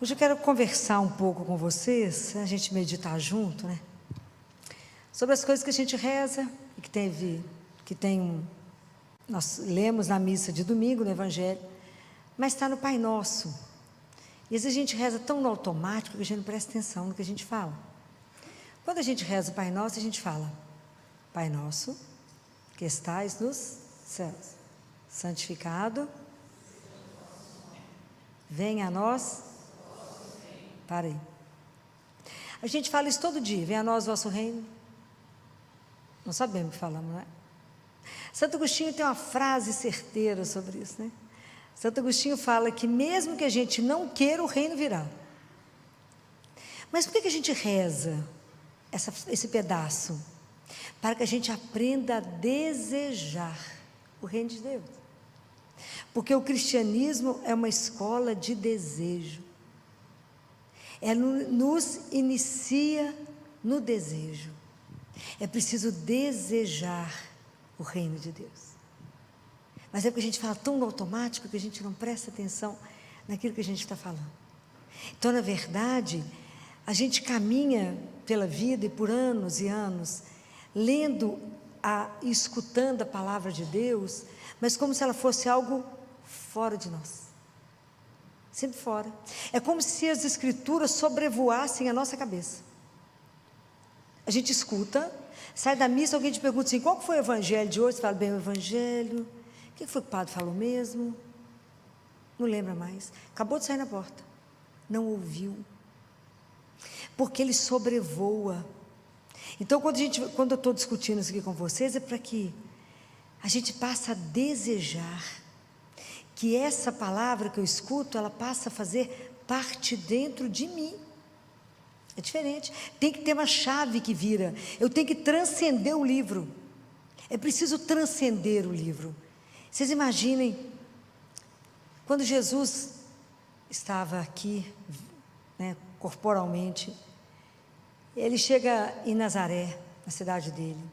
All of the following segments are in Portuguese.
Hoje eu quero conversar um pouco com vocês, a gente meditar junto, né? Sobre as coisas que a gente reza e nós lemos na missa de domingo, no Evangelho, mas está no Pai Nosso. E às vezes a gente reza tão no automático que a gente não presta atenção no que a gente fala. Quando a gente reza o Pai Nosso, a gente fala: Pai Nosso, que estais nos céus, santificado, venha a nós. Para aí. A gente fala isso todo dia: venha a nós o vosso reino. Não sabemos o que falamos, não é? Santo Agostinho tem uma frase certeira sobre isso, né? Santo Agostinho fala que mesmo que a gente não queira, o reino virá. Mas por que a gente reza esse pedaço? Para que a gente aprenda a desejar o reino de Deus. Porque o cristianismo é uma escola de desejo. Nos inicia no desejo. É preciso desejar o reino de Deus. Mas é porque a gente fala tão no automático que a gente não presta atenção naquilo que a gente está falando. Então, na verdade, a gente caminha pela vida e por anos e anos, lendo e escutando a palavra de Deus, mas como se ela fosse algo fora de nós. Sempre fora. É como se as escrituras sobrevoassem a nossa cabeça. A gente escuta, sai da missa, alguém te pergunta assim: qual foi o evangelho de hoje? Você fala: bem, o evangelho, o que foi que o padre falou mesmo? Não lembra mais. Acabou de sair na porta. Não ouviu. Porque ele sobrevoa. Então, quando eu estou discutindo isso aqui com vocês, é para que a gente passe a desejar que essa palavra que eu escuto, ela passa a fazer parte dentro de mim. É diferente. Tem que ter uma chave que vira. Eu tenho que transcender o livro. É preciso transcender o livro. Vocês imaginem, quando Jesus estava aqui, né, corporalmente, ele chega em Nazaré, na cidade dele.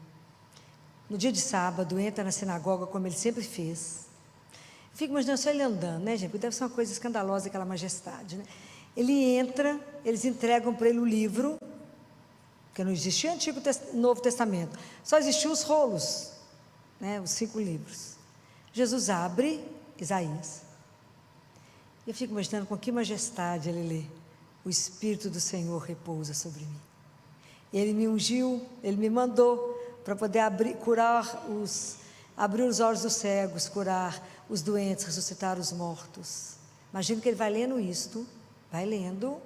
No dia de sábado, entra na sinagoga, como ele sempre fez. Fico imaginando só ele andando, né, gente? Porque deve ser uma coisa escandalosa, aquela majestade, né? Ele entra, eles entregam para ele o livro, porque não existia Novo Testamento, só existiam os rolos, né, os 5 livros. Jesus abre Isaías. Eu fico imaginando com que majestade ele lê: o Espírito do Senhor repousa sobre mim. Ele me ungiu, ele me mandou para poder abrir os olhos dos cegos, curar os doentes, ressuscitar os mortos. Imagina que ele vai lendo isto, vai lendo,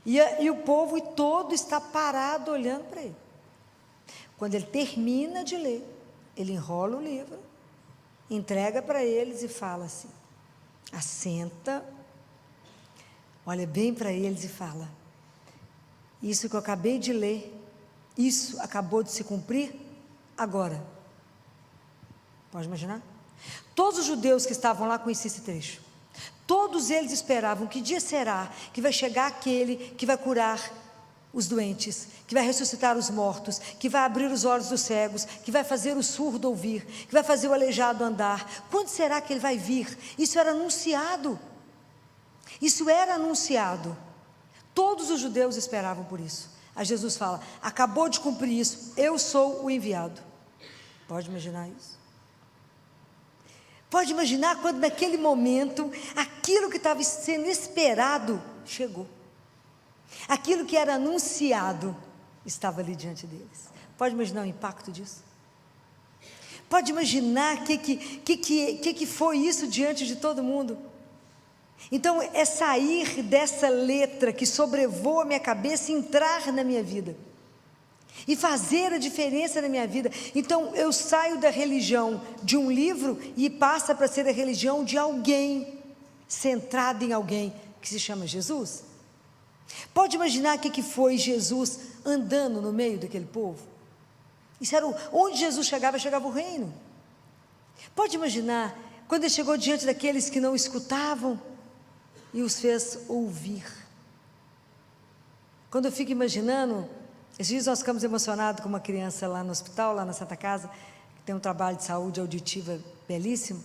e o povo todo está parado olhando para ele. Quando ele termina de ler, ele enrola o livro, entrega para eles e fala assim: assenta, olha bem para eles e fala: isso que eu acabei de ler, isso acabou de se cumprir agora. Pode imaginar? Todos os judeus que estavam lá conheciam esse trecho. Todos eles esperavam: que dia será que vai chegar aquele que vai curar os doentes, que vai ressuscitar os mortos, que vai abrir os olhos dos cegos, que vai fazer o surdo ouvir, que vai fazer o aleijado andar? Quando será que ele vai vir? Isso era anunciado. Isso era anunciado. Todos os judeus esperavam por isso. Aí Jesus fala: acabou de cumprir isso, eu sou o enviado. Pode imaginar isso? Pode imaginar quando naquele momento, aquilo que estava sendo esperado, chegou. Aquilo que era anunciado, estava ali diante deles. Pode imaginar o impacto disso? Pode imaginar o que foi isso diante de todo mundo? Então, é sair dessa letra que sobrevoa a minha cabeça e entrar na minha vida. E fazer a diferença na minha vida. Então eu saio da religião de um livro e passa para ser a religião de alguém, centrada em alguém, que se chama Jesus. Pode imaginar o que foi Jesus andando no meio daquele povo? Isso era onde Jesus chegava o reino. Pode imaginar quando ele chegou diante daqueles que não escutavam e os fez ouvir. Quando eu fico imaginando, esses dias nós ficamos emocionados com uma criança lá no hospital, lá na Santa Casa, que tem um trabalho de saúde auditiva belíssimo,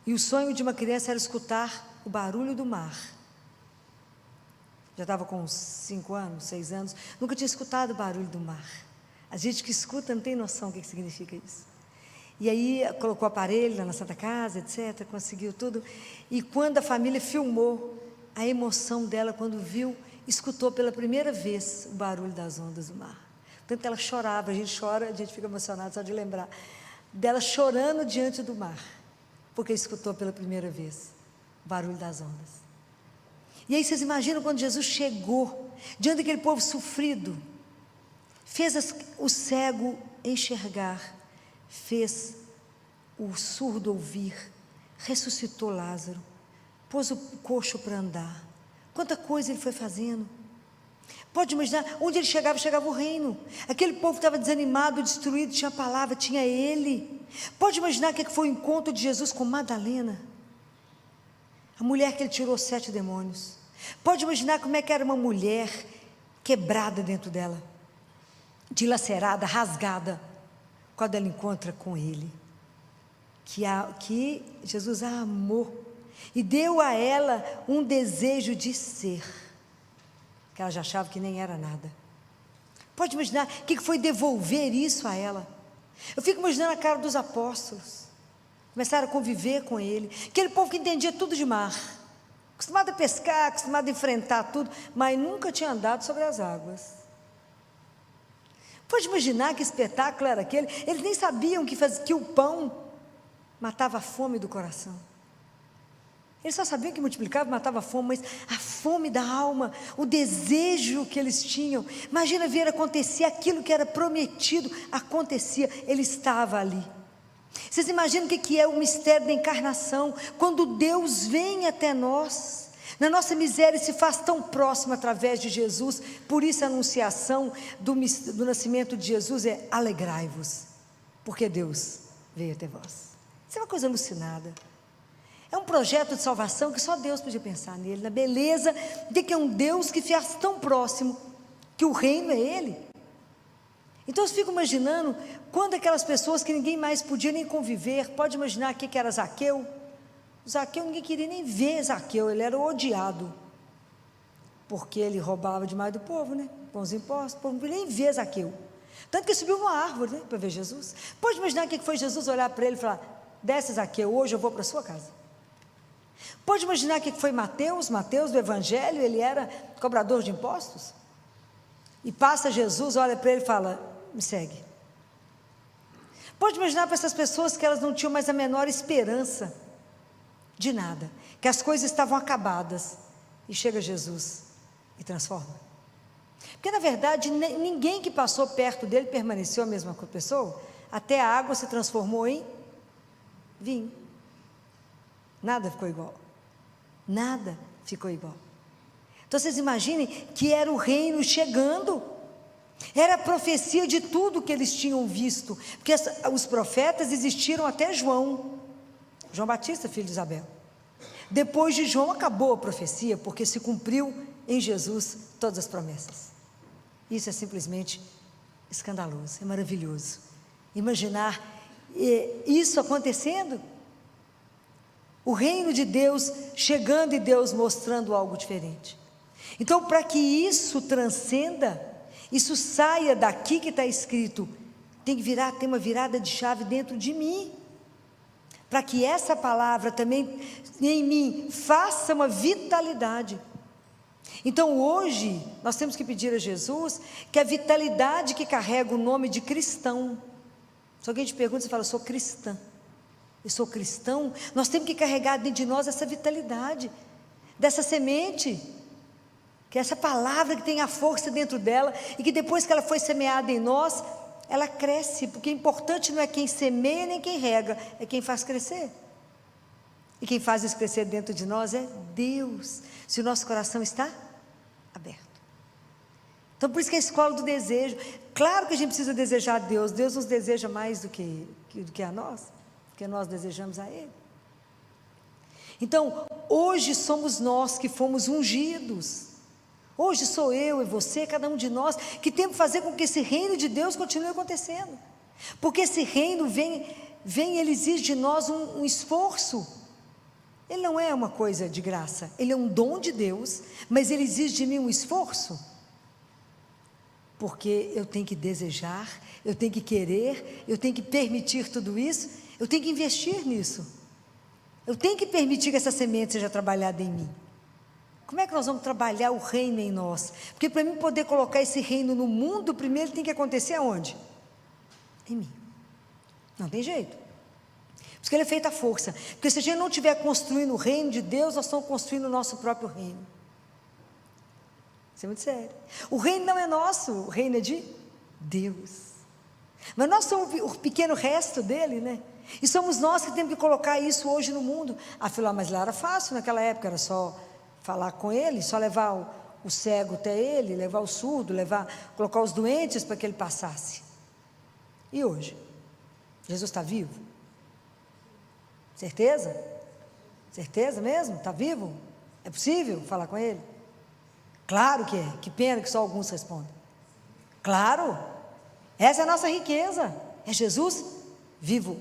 e o sonho de uma criança era escutar o barulho do mar. já estava com uns 5 anos, 6 anos, nunca tinha escutado o barulho do mar. A gente que escuta não tem noção do que significa isso. E aí colocou o aparelho lá na Santa Casa, etc., conseguiu tudo. E quando a família filmou a emoção dela, quando viu, escutou pela primeira vez o barulho das ondas do mar. Tanto ela chorava, a gente chora, a gente fica emocionado só de lembrar dela chorando diante do mar, porque escutou pela primeira vez o barulho das ondas. E aí vocês imaginam quando Jesus chegou diante daquele povo sofrido, fez o cego enxergar, fez o surdo ouvir, ressuscitou Lázaro, pôs o coxo para andar. Quanta coisa ele foi fazendo. Pode imaginar, onde ele chegava, chegava o reino. Aquele povo estava desanimado, destruído, tinha a palavra, tinha ele. Pode imaginar o que foi o encontro de Jesus com Madalena, a mulher que ele tirou 7 demônios. Pode imaginar como é que era uma mulher quebrada dentro dela, dilacerada, rasgada, quando ela encontra com ele, que Jesus a amou e deu a ela um desejo de ser, que ela já achava que nem era nada. Pode imaginar o que foi devolver isso a ela. Eu fico imaginando a cara dos apóstolos, começaram a conviver com ele, aquele povo que entendia tudo de mar, acostumado a pescar, acostumado a enfrentar tudo, mas nunca tinha andado sobre as águas. Pode imaginar que espetáculo era aquele? Eles nem sabiam que o pão matava a fome do coração. Eles só sabiam que multiplicava, matava a fome, mas a fome da alma, o desejo que eles tinham. Imagina ver acontecer aquilo que era prometido, acontecia, ele estava ali. Vocês imaginam o que é o mistério da encarnação? Quando Deus vem até nós, na nossa miséria se faz tão próximo através de Jesus. Por isso a anunciação do nascimento de Jesus é: alegrai-vos, porque Deus veio até vós. Isso é uma coisa alucinada. É um projeto de salvação que só Deus podia pensar nele, na beleza de que é um Deus que faz tão próximo, que o reino é Ele. Então eu fico imaginando, quando aquelas pessoas que ninguém mais podia nem conviver, pode imaginar o que era Zaqueu? Zaqueu, ninguém queria nem ver Zaqueu, ele era odiado, porque ele roubava demais do povo, né? Com os impostos, o povo não queria nem ver Zaqueu. Tanto que ele subiu uma árvore, né, para ver Jesus. Pode imaginar o que foi Jesus olhar para ele e falar: desce, Zaqueu, hoje eu vou para a sua casa. Pode imaginar o que foi Mateus do Evangelho, ele era cobrador de impostos, e passa Jesus, olha para ele e fala: me segue. Pode imaginar para essas pessoas que elas não tinham mais a menor esperança de nada, que as coisas estavam acabadas, e chega Jesus e transforma. Porque na verdade ninguém que passou perto dele permaneceu a mesma pessoa, até a água se transformou em vinho. Nada ficou igual. Nada ficou igual. Então vocês imaginem que era o reino chegando, era a profecia de tudo que eles tinham visto, porque os profetas existiram até João Batista, filho de Isabel. Depois de João acabou a profecia, porque se cumpriu em Jesus todas as promessas. Isso é simplesmente escandaloso, é maravilhoso imaginar isso acontecendo. O reino de Deus chegando e Deus mostrando algo diferente. Então, para que isso transcenda, isso saia daqui que está escrito, tem que ter uma virada de chave dentro de mim, para que essa palavra também em mim faça uma vitalidade. Então hoje nós temos que pedir a Jesus que a vitalidade que carrega o nome de cristão, se alguém te pergunta, você fala: sou cristã, eu sou cristão, nós temos que carregar dentro de nós essa vitalidade, dessa semente, que é essa palavra que tem a força dentro dela, e que depois que ela foi semeada em nós, ela cresce, porque o importante não é quem semeia nem quem rega, é quem faz crescer, e quem faz isso crescer dentro de nós é Deus, se o nosso coração está aberto. Então por isso que é a escola do desejo. Claro que a gente precisa desejar a Deus, Deus nos deseja mais do que a nós, porque nós desejamos a Ele. Então hoje somos nós que fomos ungidos, hoje sou eu e você, cada um de nós, que temos que fazer com que esse reino de Deus continue acontecendo, porque esse reino vem, ele exige de nós um esforço. ele não é uma coisa de graça, ele é um dom de Deus, mas ele exige de mim um esforço, porque eu tenho que desejar, eu tenho que querer, eu tenho que permitir tudo isso, eu tenho que investir nisso, eu tenho que permitir que essa semente seja trabalhada em mim. Como é que nós vamos trabalhar o reino em nós? Porque para mim poder colocar esse reino no mundo, primeiro tem que acontecer aonde? Em mim. Não tem jeito. Por isso que ele é feito à força. Porque se a gente não estiver construindo o reino de Deus, nós estamos construindo o nosso próprio reino. Isso é muito sério. O reino não é nosso, o reino é de Deus. Mas nós somos o pequeno resto dele, né? E somos nós que temos que colocar isso hoje no mundo. Afinal, mas lá era fácil, naquela época era só falar com ele, só levar o cego até ele, levar o surdo, colocar os doentes para que ele passasse. E hoje? Jesus está vivo? Certeza? Certeza mesmo? Está vivo? É possível falar com ele? Claro que é, que pena que só alguns respondem. Claro, essa é a nossa riqueza, é Jesus vivo.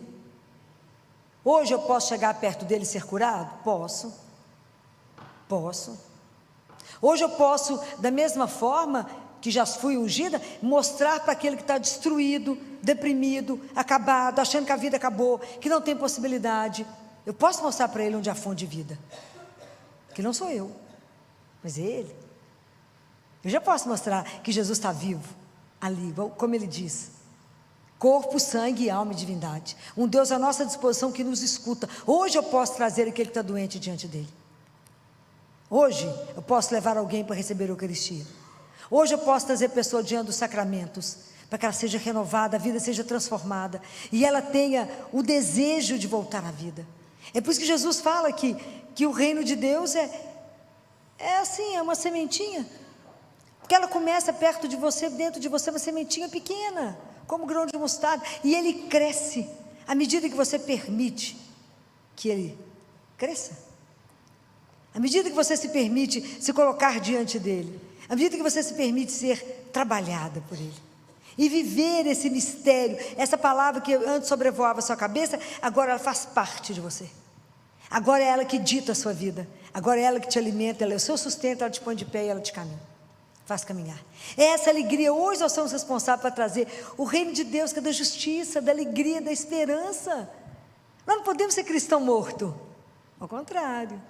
Hoje eu posso chegar perto dele e ser curado? Posso. Hoje eu posso, da mesma forma que já fui ungida, mostrar para aquele que está destruído, deprimido, acabado, achando que a vida acabou, que não tem possibilidade. Eu posso mostrar para ele onde há fonte de vida, que não sou eu, mas é ele. Eu já posso mostrar que Jesus está vivo, ali, como ele diz, corpo, sangue, alma e divindade, um Deus à nossa disposição que nos escuta. Hoje eu posso trazer aquele que está doente diante dele. Hoje eu posso levar alguém para receber a Eucaristia. Hoje eu posso trazer pessoa diante dos sacramentos, para que ela seja renovada, a vida seja transformada, e ela tenha o desejo de voltar à vida. É por isso que Jesus fala que o reino de Deus é assim, é uma sementinha, porque ela começa perto de você, dentro de você, uma sementinha pequena, como grão de mostarda, e ele cresce, à medida que você permite que ele cresça. À medida que você se permite se colocar diante dele, à medida que você se permite ser trabalhada por ele, e viver esse mistério, essa palavra que antes sobrevoava a sua cabeça, agora ela faz parte de você, agora é ela que dita a sua vida, agora é ela que te alimenta, ela é o seu sustento, ela te põe de pé e ela te faz caminhar. É essa alegria, hoje nós somos responsáveis para trazer o reino de Deus, que é da justiça, da alegria, da esperança. Nós não podemos ser cristão morto, ao contrário.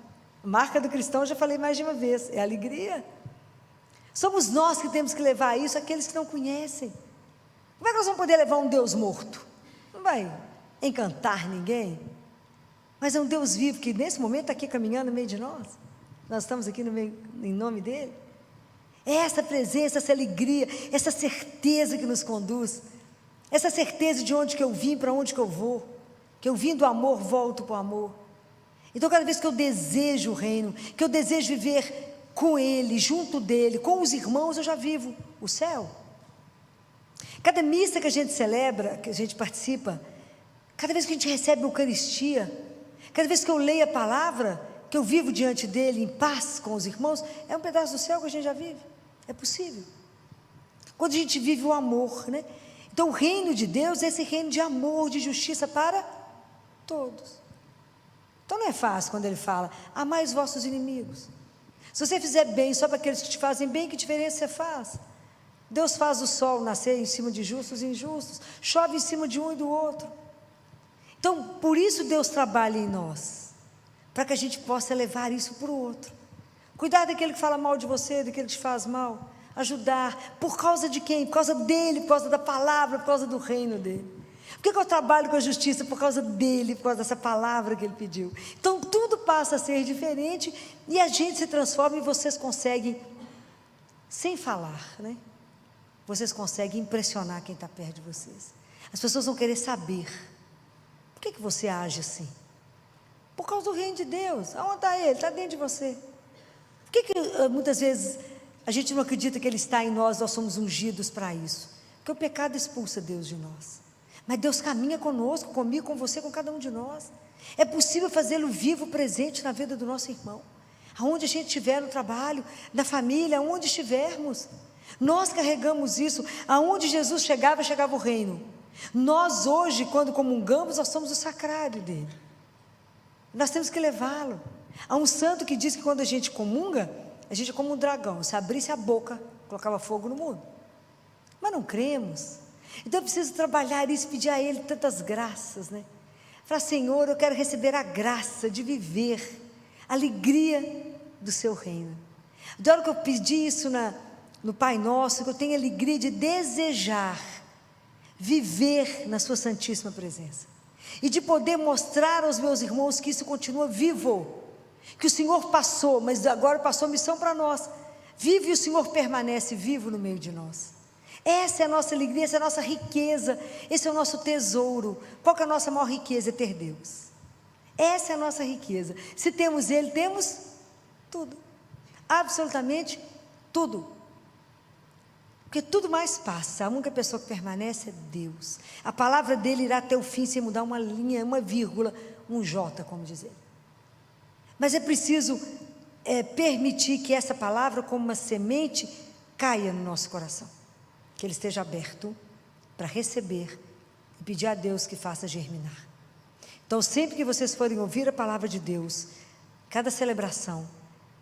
A marca do cristão, eu já falei mais de uma vez, é a alegria. Somos nós que temos que levar isso àqueles que não conhecem. Como é que nós vamos poder levar um Deus morto? Não vai encantar ninguém, mas é um Deus vivo que nesse momento está aqui caminhando no meio de nós. Nós estamos aqui no meio, em nome dele. É essa presença, essa alegria, essa certeza que nos conduz, essa certeza de onde que eu vim, para onde que eu vou, que eu vim do amor, volto para o amor. Então cada vez que eu desejo o reino, que eu desejo viver com ele, junto dele, com os irmãos, eu já vivo o céu. Cada missa que a gente celebra, que a gente participa, cada vez que a gente recebe a Eucaristia, cada vez que eu leio a palavra, que eu vivo diante dele em paz com os irmãos, é um pedaço do céu que a gente já vive, é possível. Quando a gente vive o amor, né? Então o reino de Deus é esse reino de amor, de justiça para todos. Então não é fácil quando ele fala, amai os vossos inimigos. Se você fizer bem só para aqueles que te fazem bem, que diferença você faz? Deus faz o sol nascer em cima de justos e injustos, chove em cima de um e do outro. Então, por isso Deus trabalha em nós, para que a gente possa levar isso para o outro. Cuidar daquele que fala mal de você, daquele que te faz mal, ajudar, por causa de quem? Por causa dele, por causa da palavra, por causa do reino dele. Por que eu trabalho com a justiça? Por causa dele, por causa dessa palavra que ele pediu. Então tudo passa a ser diferente e a gente se transforma e vocês conseguem, sem falar, né? Vocês conseguem impressionar quem está perto de vocês. As pessoas vão querer saber, por que você age assim? Por causa do reino de Deus. Aonde está ele? Está dentro de você. Por que muitas vezes a gente não acredita que ele está em nós, nós somos ungidos para isso? Porque o pecado expulsa Deus de nós. Mas Deus caminha conosco, comigo, com você, com cada um de nós. É possível fazê-lo vivo, presente na vida do nosso irmão, aonde a gente estiver no trabalho, na família, aonde estivermos. Nós carregamos isso, aonde Jesus chegava, chegava o reino. Nós hoje, quando comungamos, nós somos o sacrário dele. Nós temos que levá-lo. Há um santo que diz que quando a gente comunga, a gente é como um dragão, se abrisse a boca, colocava fogo no mundo. Mas não cremos. Então eu preciso trabalhar isso, pedir a Ele tantas graças, né? Falar, Senhor, eu quero receber a graça de viver a alegria do Seu reino. De hora que eu pedi isso no Pai Nosso, que eu tenho a alegria de desejar viver na Sua Santíssima Presença. E de poder mostrar aos meus irmãos que isso continua vivo. Que o Senhor passou, mas agora passou a missão para nós. Vive e o Senhor permanece vivo no meio de nós. Essa é a nossa alegria, essa é a nossa riqueza, esse é o nosso tesouro. Qual que é a nossa maior riqueza? É ter Deus. Essa é a nossa riqueza. Se temos Ele, temos tudo. Absolutamente tudo. Porque tudo mais passa. A única pessoa que permanece é Deus. A palavra dele irá até o fim sem mudar uma linha, uma vírgula, um J, como dizer. Mas é preciso permitir que essa palavra, como uma semente, caia no nosso coração. Que ele esteja aberto para receber e pedir a Deus que faça germinar. Então, sempre que vocês forem ouvir a palavra de Deus, cada celebração,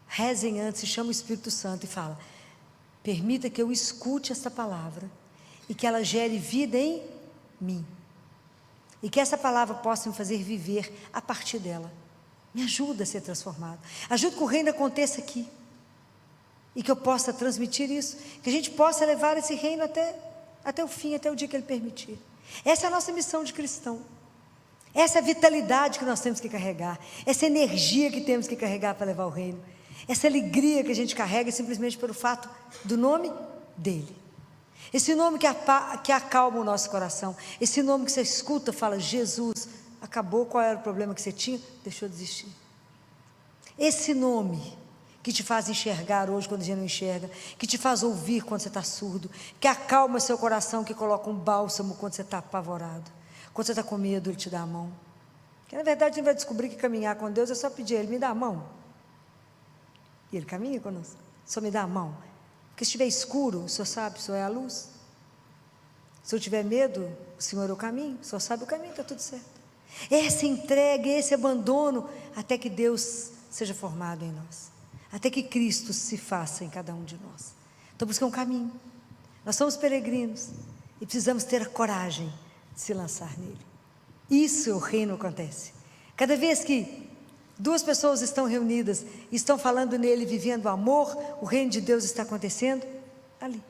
rezem antes e chame o Espírito Santo e fala: permita que eu escute esta palavra e que ela gere vida em mim. E que essa palavra possa me fazer viver a partir dela. Me ajuda a ser transformado. Ajuda que o reino aconteça aqui. E que eu possa transmitir isso. Que a gente possa levar esse reino até o fim, até o dia que Ele permitir. Essa é a nossa missão de cristão. Essa é a vitalidade que nós temos que carregar. Essa energia que temos que carregar para levar o reino. Essa alegria que a gente carrega simplesmente pelo fato do nome dEle. Esse nome que acalma o nosso coração. Esse nome que você escuta, fala: Jesus, acabou, qual era o problema que você tinha? Deixou de existir. Esse nome que te faz enxergar hoje quando a gente não enxerga, que te faz ouvir quando você está surdo, que acalma seu coração, que coloca um bálsamo quando você está apavorado, quando você está com medo, Ele te dá a mão. Porque na verdade a gente vai descobrir que caminhar com Deus é só pedir a Ele: me dá a mão. E Ele caminha conosco, só me dá a mão. Porque se estiver escuro, o Senhor sabe, o Senhor é a luz. Se eu tiver medo, o Senhor é o caminho, o Senhor sabe o caminho, está tudo certo. Essa entrega, esse abandono, até que Deus seja formado em nós. Até que Cristo se faça em cada um de nós. Então, buscar um caminho. Nós somos peregrinos e precisamos ter a coragem de se lançar nele. Isso, o reino acontece. Cada vez que duas pessoas estão reunidas e estão falando nele, vivendo o amor, o reino de Deus está acontecendo ali.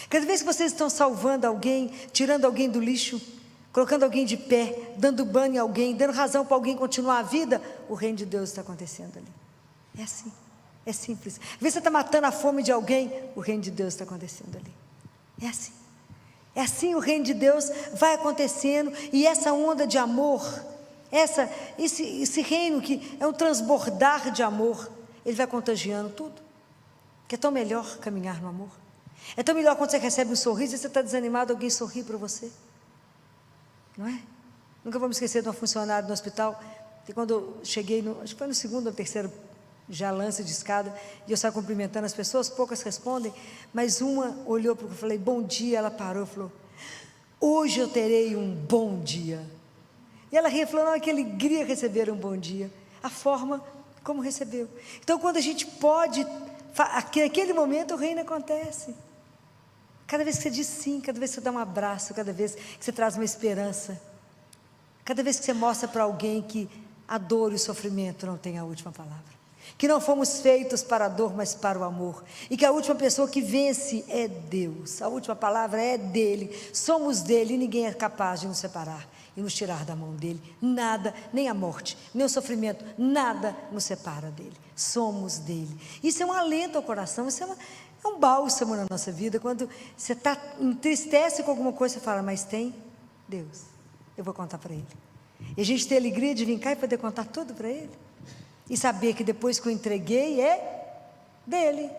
Cada vez que vocês estão salvando alguém, tirando alguém do lixo, colocando alguém de pé, dando banho em alguém, dando razão para alguém continuar a vida, o reino de Deus está acontecendo ali. É assim. É simples. Às vezes você está matando a fome de alguém, o reino de Deus está acontecendo ali. É assim. É assim, o reino de Deus vai acontecendo, e essa onda de amor, esse reino que é um transbordar de amor, ele vai contagiando tudo. Que é tão melhor caminhar no amor. É tão melhor quando você recebe um sorriso e você está desanimado, alguém sorri para você. Não é? Nunca vou me esquecer de uma funcionária do hospital, que quando eu cheguei, acho que foi no segundo ou terceiro já lance de escada, e eu saio cumprimentando as pessoas, poucas respondem, mas uma olhou para mim, eu falei: bom dia. Ela parou e falou: hoje eu terei um bom dia. E ela ria e falou: não, que alegria receber um bom dia. A forma como recebeu. Então, quando a gente pode, naquele momento o reino acontece. Cada vez que você diz sim, cada vez que você dá um abraço, cada vez que você traz uma esperança, cada vez que você mostra para alguém que a dor e o sofrimento não têm a última palavra. Que não fomos feitos para a dor, mas para o amor. E que a última pessoa que vence é Deus. A última palavra é dele. Somos dele e ninguém é capaz de nos separar e nos tirar da mão dele. Nada, nem a morte, nem o sofrimento, nada nos separa dele. Somos dele. Isso é um alento ao coração, isso é um bálsamo na nossa vida. Quando você entristece com alguma coisa, você fala: mas tem Deus, eu vou contar para ele. E a gente tem a alegria de vir cá e poder contar tudo para ele. E saber que depois que eu entreguei é dele.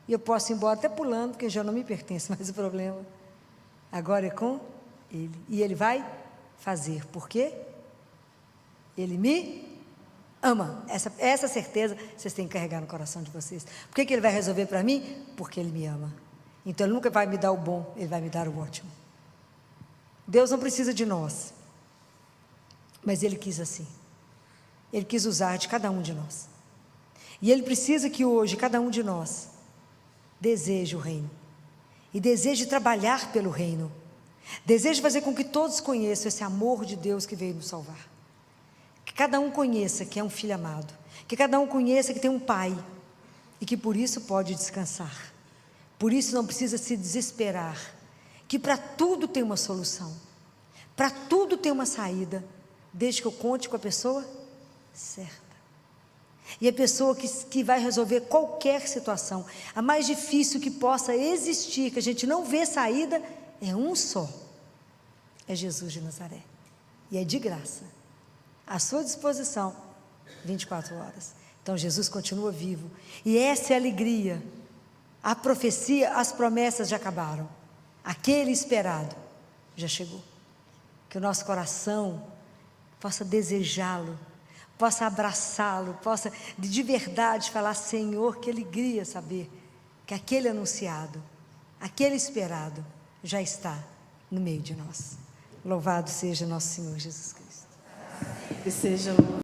E eu posso ir embora até pulando, porque já não me pertence mais o problema. Agora é com ele. E ele vai fazer. Por quê? Ele me ama. Essa certeza vocês têm que carregar no coração de vocês. Por que ele vai resolver para mim? Porque ele me ama. Então ele nunca vai me dar o bom, ele vai me dar o ótimo. Deus não precisa de nós. Mas ele quis assim. Ele quis usar de cada um de nós. E Ele precisa que hoje cada um de nós deseje o reino. E deseje trabalhar pelo reino. Deseje fazer com que todos conheçam esse amor de Deus que veio nos salvar. Que cada um conheça que é um filho amado. Que cada um conheça que tem um pai. E que por isso pode descansar. Por isso não precisa se desesperar. Que para tudo tem uma solução. Para tudo tem uma saída. Desde que eu conte com a pessoa certa. E a pessoa que vai resolver qualquer situação, a mais difícil que possa existir, que a gente não vê saída, é um só. É Jesus de Nazaré. E é de graça. À sua disposição, 24 horas. Então Jesus continua vivo. E essa é a alegria. A profecia, as promessas já acabaram. Aquele esperado já chegou. Que o nosso coração possa desejá-lo, possa abraçá-lo, possa de verdade falar: Senhor, que alegria saber que aquele anunciado, aquele esperado já está no meio de nós. Louvado seja nosso Senhor Jesus Cristo. Que seja